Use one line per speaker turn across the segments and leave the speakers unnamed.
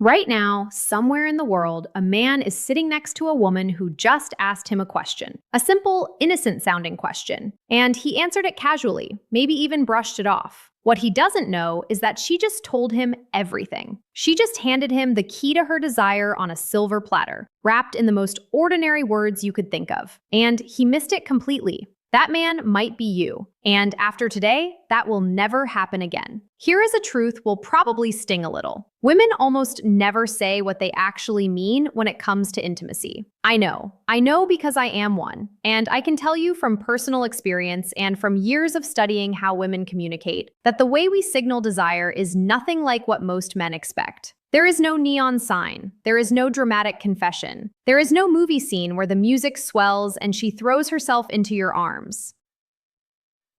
Right now, somewhere in the world, a man is sitting next to a woman who just asked him a question. A simple, innocent sounding question. And he answered it casually, maybe even brushed it off. What he doesn't know is that she just told him everything. She just handed him the key to her desire on a silver platter, wrapped in the most ordinary words you could think of. And he missed it completely. That man might be you. And after today, that will never happen again. Here is a truth will probably sting a little. Women almost never say what they actually mean when it comes to intimacy. I know because I am one. And I can tell you from personal experience and from years of studying how women communicate, that the way we signal desire is nothing like what most men expect. There is no neon sign. There is no dramatic confession. There is no movie scene where the music swells and she throws herself into your arms.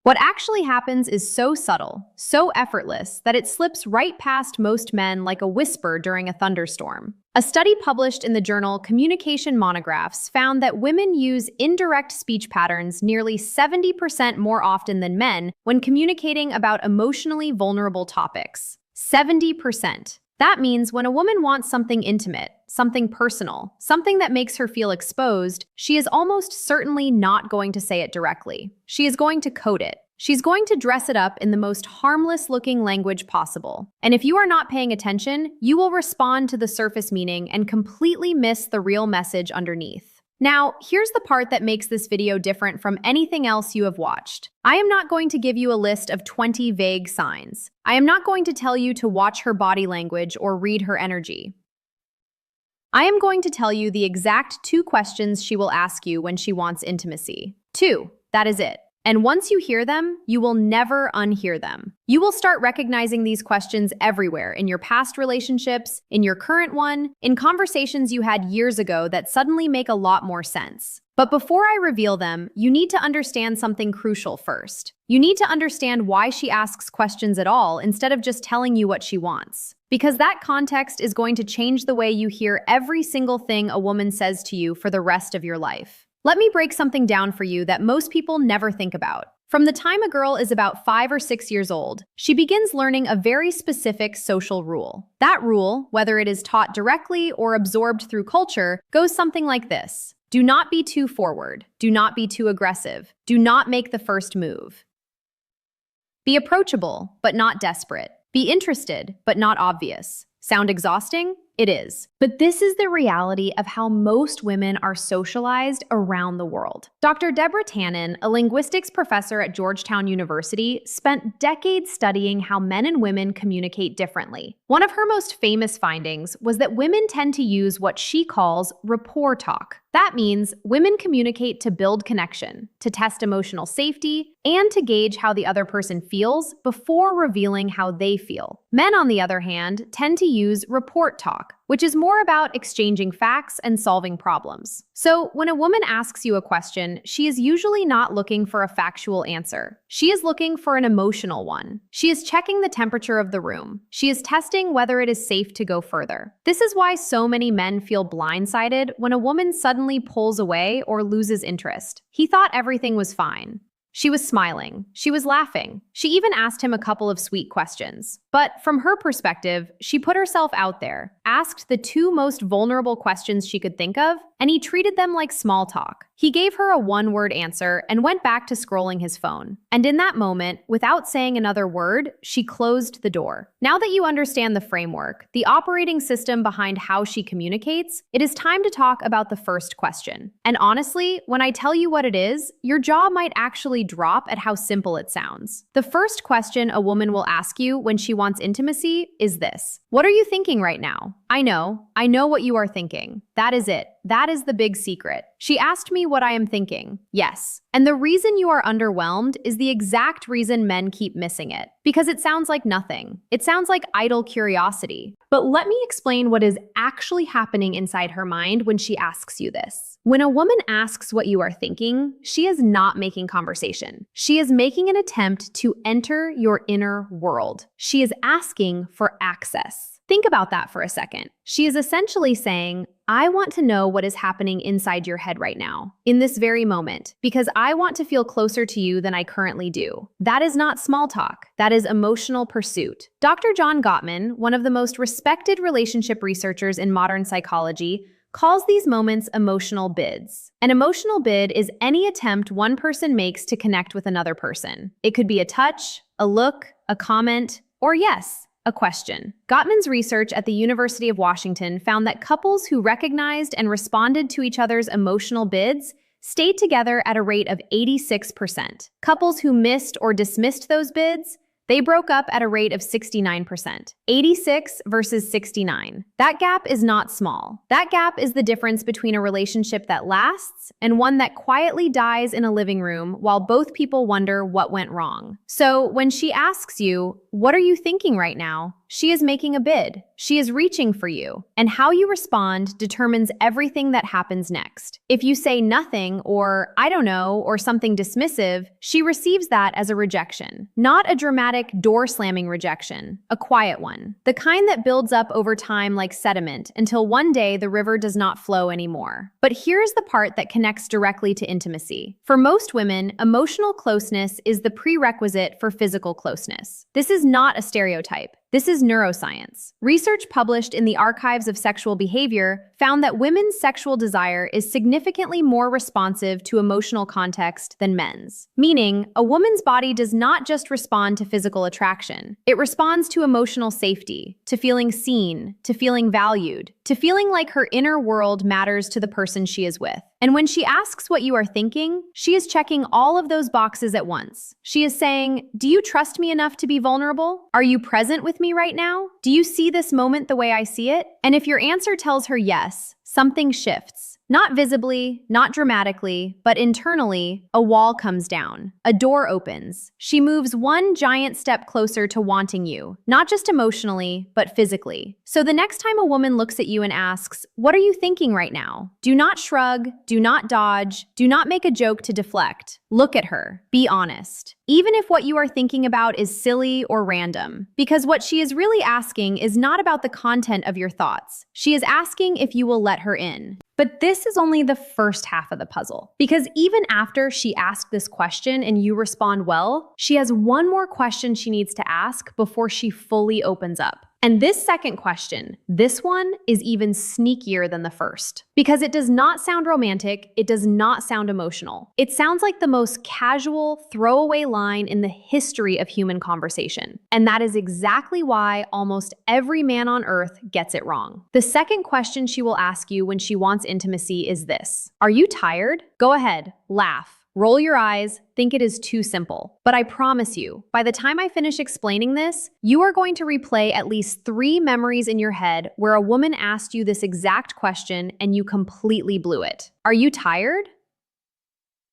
What actually happens is so subtle, so effortless, that it slips right past most men like a whisper during a thunderstorm. A study published in the journal Communication Monographs found that women use indirect speech patterns nearly 70% more often than men when communicating about emotionally vulnerable topics. 70%. That means when a woman wants something intimate, something personal, something that makes her feel exposed, she is almost certainly not going to say it directly. She is going to code it. She's going to dress it up in the most harmless-looking language possible. And if you are not paying attention, you will respond to the surface meaning and completely miss the real message underneath. Now, here's the part that makes this video different from anything else you have watched. I am not going to give you a list of 20 vague signs. I am not going to tell you to watch her body language or read her energy. I am going to tell you the exact 2 questions she will ask you when she wants intimacy. 2, that is it. And once you hear them, you will never unhear them. You will start recognizing these questions everywhere, in your past relationships, in your current one, in conversations you had years ago that suddenly make a lot more sense. But before I reveal them, you need to understand something crucial first. You need to understand why she asks questions at all instead of just telling you what she wants. Because that context is going to change the way you hear every single thing a woman says to you for the rest of your life. Let me break something down for you that most people never think about. From the time a girl is about 5 or 6 years old, she begins learning a very specific social rule. That rule, whether it is taught directly or absorbed through culture, goes something like this. Do not be too forward. Do not be too aggressive. Do not make the first move. Be approachable, but not desperate. Be interested, but not obvious. Sound exhausting? It is. But this is the reality of how most women are socialized around the world. Dr. Deborah Tannen, a linguistics professor at Georgetown University, spent decades studying how men and women communicate differently. One of her most famous findings was that women tend to use what she calls rapport talk. That means women communicate to build connection, to test emotional safety, and to gauge how the other person feels before revealing how they feel. Men, on the other hand, tend to use report talk, which is more about exchanging facts and solving problems. So when a woman asks you a question, she is usually not looking for a factual answer. She is looking for an emotional one. She is checking the temperature of the room. She is testing whether it is safe to go further. This is why so many men feel blindsided when a woman suddenly pulls away or loses interest. He thought everything was fine. She was smiling. She was laughing. She even asked him a couple of sweet questions. But from her perspective, she put herself out there, asked the 2 most vulnerable questions she could think of, and he treated them like small talk. He gave her a one-word answer and went back to scrolling his phone. And in that moment, without saying another word, she closed the door. Now that you understand the framework, the operating system behind how she communicates, it is time to talk about the first question. And honestly, when I tell you what it is, your jaw might actually drop at how simple it sounds. The first question a woman will ask you when she wants intimacy is this. What are you thinking right now? I know what you are thinking. That is it. That is the big secret. She asked me what I am thinking. Yes. And the reason you are underwhelmed is the exact reason men keep missing it. Because it sounds like nothing. It sounds like idle curiosity. But let me explain what is actually happening inside her mind when she asks you this. When a woman asks what you are thinking, she is not making conversation. She is making an attempt to enter your inner world. She is asking for access. Think about that for a second. She is essentially saying, I want to know what is happening inside your head right now, in this very moment, because I want to feel closer to you than I currently do. That is not small talk. That is emotional pursuit. Dr. John Gottman, one of the most respected relationship researchers in modern psychology, calls these moments emotional bids. An emotional bid is any attempt one person makes to connect with another person. It could be a touch, a look, a comment, or yes, a question. Gottman's research at the University of Washington found that couples who recognized and responded to each other's emotional bids stayed together at a rate of 86%. Couples who missed or dismissed those bids, they broke up at a rate of 69%. 86 versus 69. That gap is not small. That gap is the difference between a relationship that lasts and one that quietly dies in a living room while both people wonder what went wrong. So when she asks you, what are you thinking right now? She is making a bid. She is reaching for you. And how you respond determines everything that happens next. If you say nothing or I don't know or something dismissive, she receives that as a rejection. Not a dramatic door-slamming rejection, a quiet one. The kind that builds up over time like sediment until one day the river does not flow anymore. But here's the part that connects directly to intimacy. For most women, emotional closeness is the prerequisite for physical closeness. This is not a stereotype. This is neuroscience. Research published in the Archives of Sexual Behavior found that women's sexual desire is significantly more responsive to emotional context than men's. Meaning, a woman's body does not just respond to physical attraction. It responds to emotional safety, to feeling seen, to feeling valued, to feeling like her inner world matters to the person she is with. And when she asks what you are thinking, she is checking all of those boxes at once. She is saying, do you trust me enough to be vulnerable? Are you present with me right now? Do you see this moment the way I see it? And if your answer tells her yes, something shifts. Not visibly, not dramatically, but internally, a wall comes down. A door opens. She moves one giant step closer to wanting you, not just emotionally, but physically. So the next time a woman looks at you and asks, what are you thinking right now? Do not shrug, do not dodge, do not make a joke to deflect. Look at her. Be honest. Even if what you are thinking about is silly or random. Because what she is really asking is not about the content of your thoughts. She is asking if you will let her in. But this is only the first half of the puzzle. Because even after she asked this question and you respond well, she has one more question she needs to ask before she fully opens up. And this second question, this one is even sneakier than the first. Because it does not sound romantic, it does not sound emotional. It sounds like the most casual, throwaway line in the history of human conversation. And that is exactly why almost every man on earth gets it wrong. The second question she will ask you when she wants intimacy is this: are you tired? Go ahead, laugh. Roll your eyes, think it is too simple. But I promise you, by the time I finish explaining this, you are going to replay at least 3 memories in your head where a woman asked you this exact question and you completely blew it. Are you tired?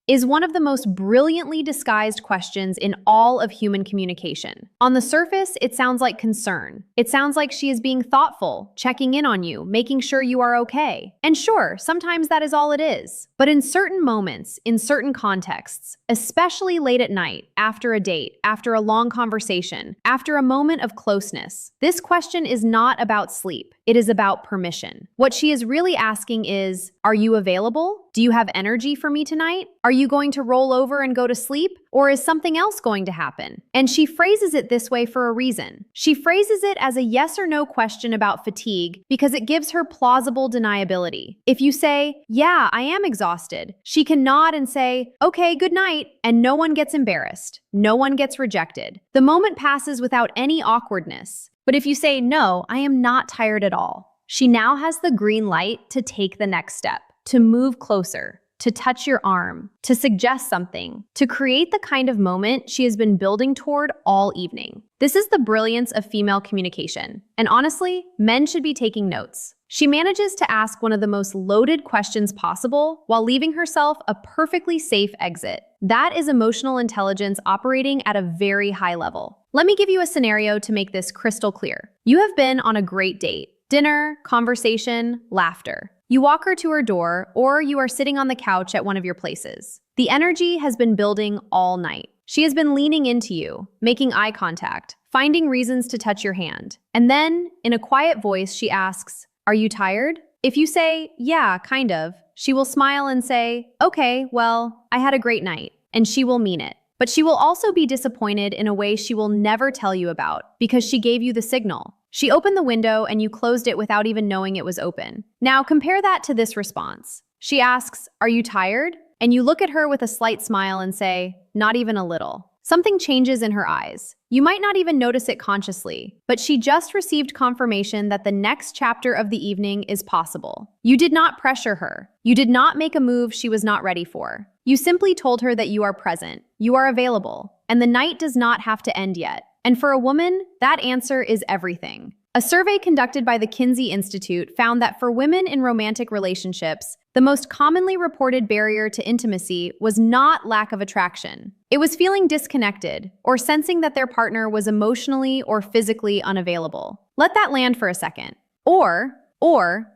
Is one of the most brilliantly disguised questions in all of human communication. On the surface, it sounds like concern. It sounds like she is being thoughtful, checking in on you, making sure you are okay. And sure, sometimes that is all it is. But in certain moments, in certain contexts, especially late at night, after a date, after a long conversation, after a moment of closeness, this question is not about sleep. It is about permission. What she is really asking is, are you available? Do you have energy for me tonight? Are you going to roll over and go to sleep? Or is something else going to happen? And she phrases it this way for a reason. She phrases it as a yes or no question about fatigue because it gives her plausible deniability. If you say, yeah, I am exhausted, she can nod and say, okay, good night, and no one gets embarrassed. No one gets rejected. The moment passes without any awkwardness. But if you say, no, I am not tired at all, she now has the green light to take the next step, to move closer, to touch your arm, to suggest something, to create the kind of moment she has been building toward all evening. This is the brilliance of female communication. And honestly, men should be taking notes. She manages to ask one of the most loaded questions possible while leaving herself a perfectly safe exit. That is emotional intelligence operating at a very high level. Let me give you a scenario to make this crystal clear. You have been on a great date. Dinner, conversation, laughter. You walk her to her door, or you are sitting on the couch at one of your places. The energy has been building all night. She has been leaning into you, making eye contact, finding reasons to touch your hand. And then, in a quiet voice, she asks, "Are you tired?" If you say, "Yeah, kind of," she will smile and say, "Okay, well, I had a great night." And she will mean it. But she will also be disappointed in a way she will never tell you about because she gave you the signal. She opened the window and you closed it without even knowing it was open. Now compare that to this response. She asks, "Are you tired?" And you look at her with a slight smile and say, "Not even a little." Something changes in her eyes. You might not even notice it consciously, but she just received confirmation that the next chapter of the evening is possible. You did not pressure her. You did not make a move she was not ready for. You simply told her that you are present, you are available, and the night does not have to end yet. And for a woman, that answer is everything. A survey conducted by the Kinsey Institute found that for women in romantic relationships, the most commonly reported barrier to intimacy was not lack of attraction. It was feeling disconnected or sensing that their partner was emotionally or physically unavailable. Let that land for a second. Or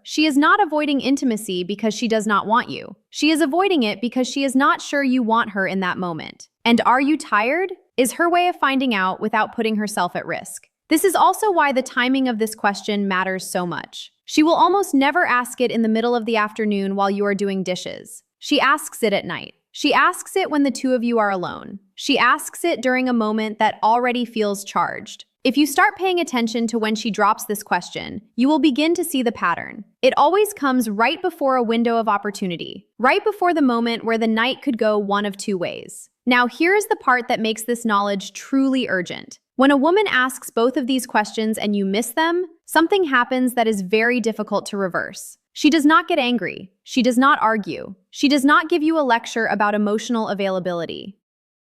she is not avoiding intimacy because she does not want you. She is avoiding it because she is not sure you want her in that moment. And "are you tired?" is her way of finding out without putting herself at risk. This is also why the timing of this question matters so much. She will almost never ask it in the middle of the afternoon while you are doing dishes. She asks it at night. She asks it when the two of you are alone. She asks it during a moment that already feels charged. If you start paying attention to when she drops this question, you will begin to see the pattern. It always comes right before a window of opportunity, right before the moment where the night could go one of two ways. Now, here's the part that makes this knowledge truly urgent. When a woman asks both of these questions and you miss them, something happens that is very difficult to reverse. She does not get angry. She does not argue. She does not give you a lecture about emotional availability.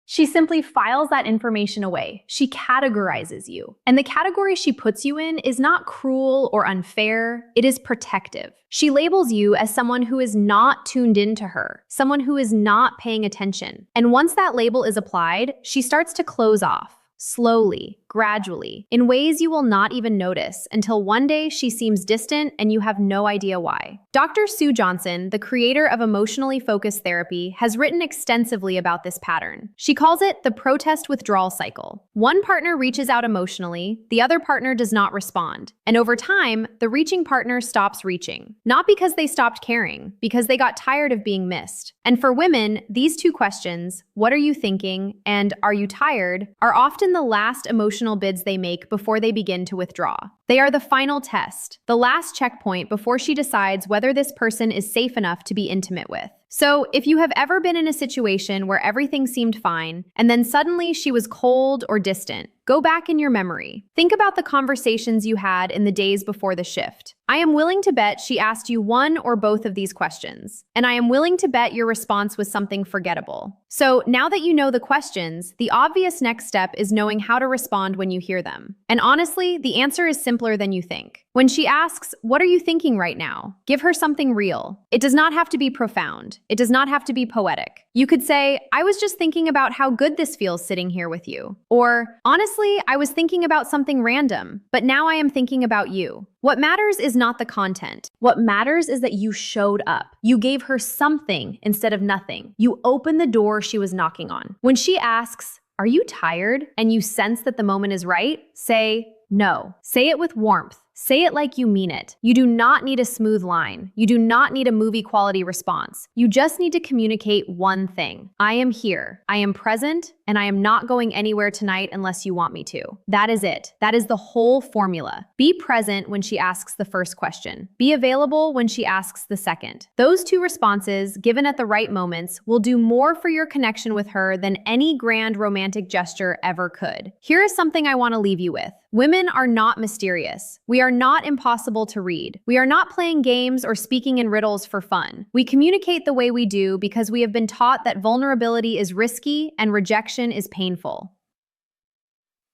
She simply files that information away. She categorizes you. And the category she puts you in is not cruel or unfair, it is protective. She labels you as someone who is not tuned into her, someone who is not paying attention. And once that label is applied, she starts to close off. Slowly, gradually, in ways you will not even notice until one day she seems distant and you have no idea why. Dr. Sue Johnson, the creator of emotionally focused therapy, has written extensively about this pattern. She calls it the protest withdrawal cycle. One partner reaches out emotionally, the other partner does not respond. And over time, the reaching partner stops reaching. Not because they stopped caring, because they got tired of being missed. And for women, these two questions, "What are you thinking?" and "Are you tired?" are often the last emotional bids they make before they begin to withdraw. They are the final test, the last checkpoint before she decides whether this person is safe enough to be intimate with. So, if you have ever been in a situation where everything seemed fine, and then suddenly she was cold or distant, go back in your memory. Think about the conversations you had in the days before the shift. I am willing to bet she asked you one or both of these questions, and I am willing to bet your response was something forgettable. So, now that you know the questions, the obvious next step is knowing how to respond when you hear them. And honestly, the answer is simpler than you think. When she asks, "What are you thinking right now?" give her something real. It does not have to be profound. It does not have to be poetic. You could say, "I was just thinking about how good this feels sitting here with you." Or, "Honestly, I was thinking about something random, but now I am thinking about you." What matters is not the content. What matters is that you showed up. You gave her something instead of nothing. You opened the door she was knocking on. When she asks, "Are you tired?" and you sense that the moment is right, say, "No." Say it with warmth. Say it like you mean it. You do not need a smooth line. You do not need a movie quality response. You just need to communicate one thing. "I am here. I am present, and I am not going anywhere tonight unless you want me to." That is it. That is the whole formula. Be present when she asks the first question. Be available when she asks the second. Those two responses, given at the right moments, will do more for your connection with her than any grand romantic gesture ever could. Here is something I want to leave you with. Women are not mysterious. We are not impossible to read. We are not playing games or speaking in riddles for fun. We communicate the way we do because we have been taught that vulnerability is risky and rejection is painful.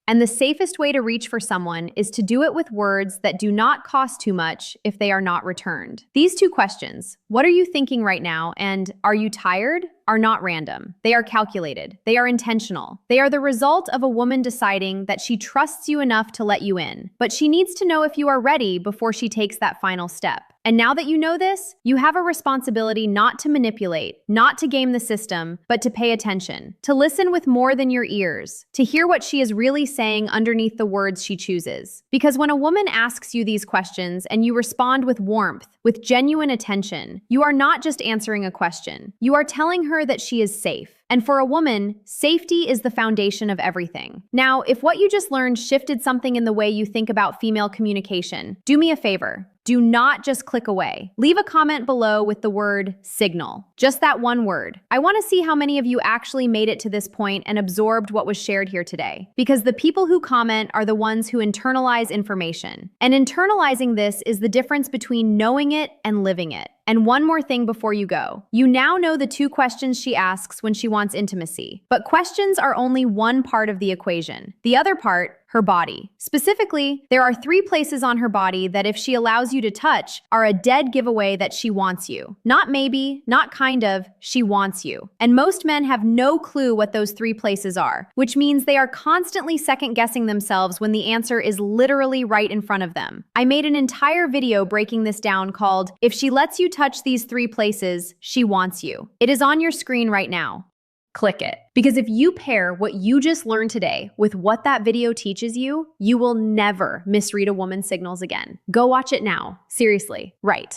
And the safest way to reach for someone is to do it with words that do not cost too much if they are not returned. These two questions, "What are you thinking right now?" and "Are you tired?" are not random. They are calculated. They are intentional. They are the result of a woman deciding that she trusts you enough to let you in, but she needs to know if you are ready before she takes that final step. And now that you know this, you have a responsibility not to manipulate, not to game the system, but to pay attention, to listen with more than your ears, to hear what she is really saying underneath the words she chooses. Because when a woman asks you these questions and you respond with warmth, with genuine attention, you are not just answering a question. You are telling her that she is safe. And for a woman, safety is the foundation of everything. Now, if what you just learned shifted something in the way you think about female communication, do me a favor. Do not just click away. Leave a comment below with the word signal. Just that one word. I want to see how many of you actually made it to this point and absorbed what was shared here today. Because the people who comment are the ones who internalize information. And internalizing this is the difference between knowing it and living it. And one more thing before you go. You now know the 2 questions she asks when she wants intimacy. But questions are only one part of the equation. The other part, her body. Specifically, there are 3 places on her body that if she allows you to touch, are a dead giveaway that she wants you. Not maybe, not kind of, she wants you. And most men have no clue what those 3 places are, which means they are constantly second-guessing themselves when the answer is literally right in front of them. I made an entire video breaking this down called, "If She Lets You Touch These 3 Places, She Wants You." It is on your screen right now. Click it. Because if you pair what you just learned today with what that video teaches you, you will never misread a woman's signals again. Go watch it now. Seriously, right.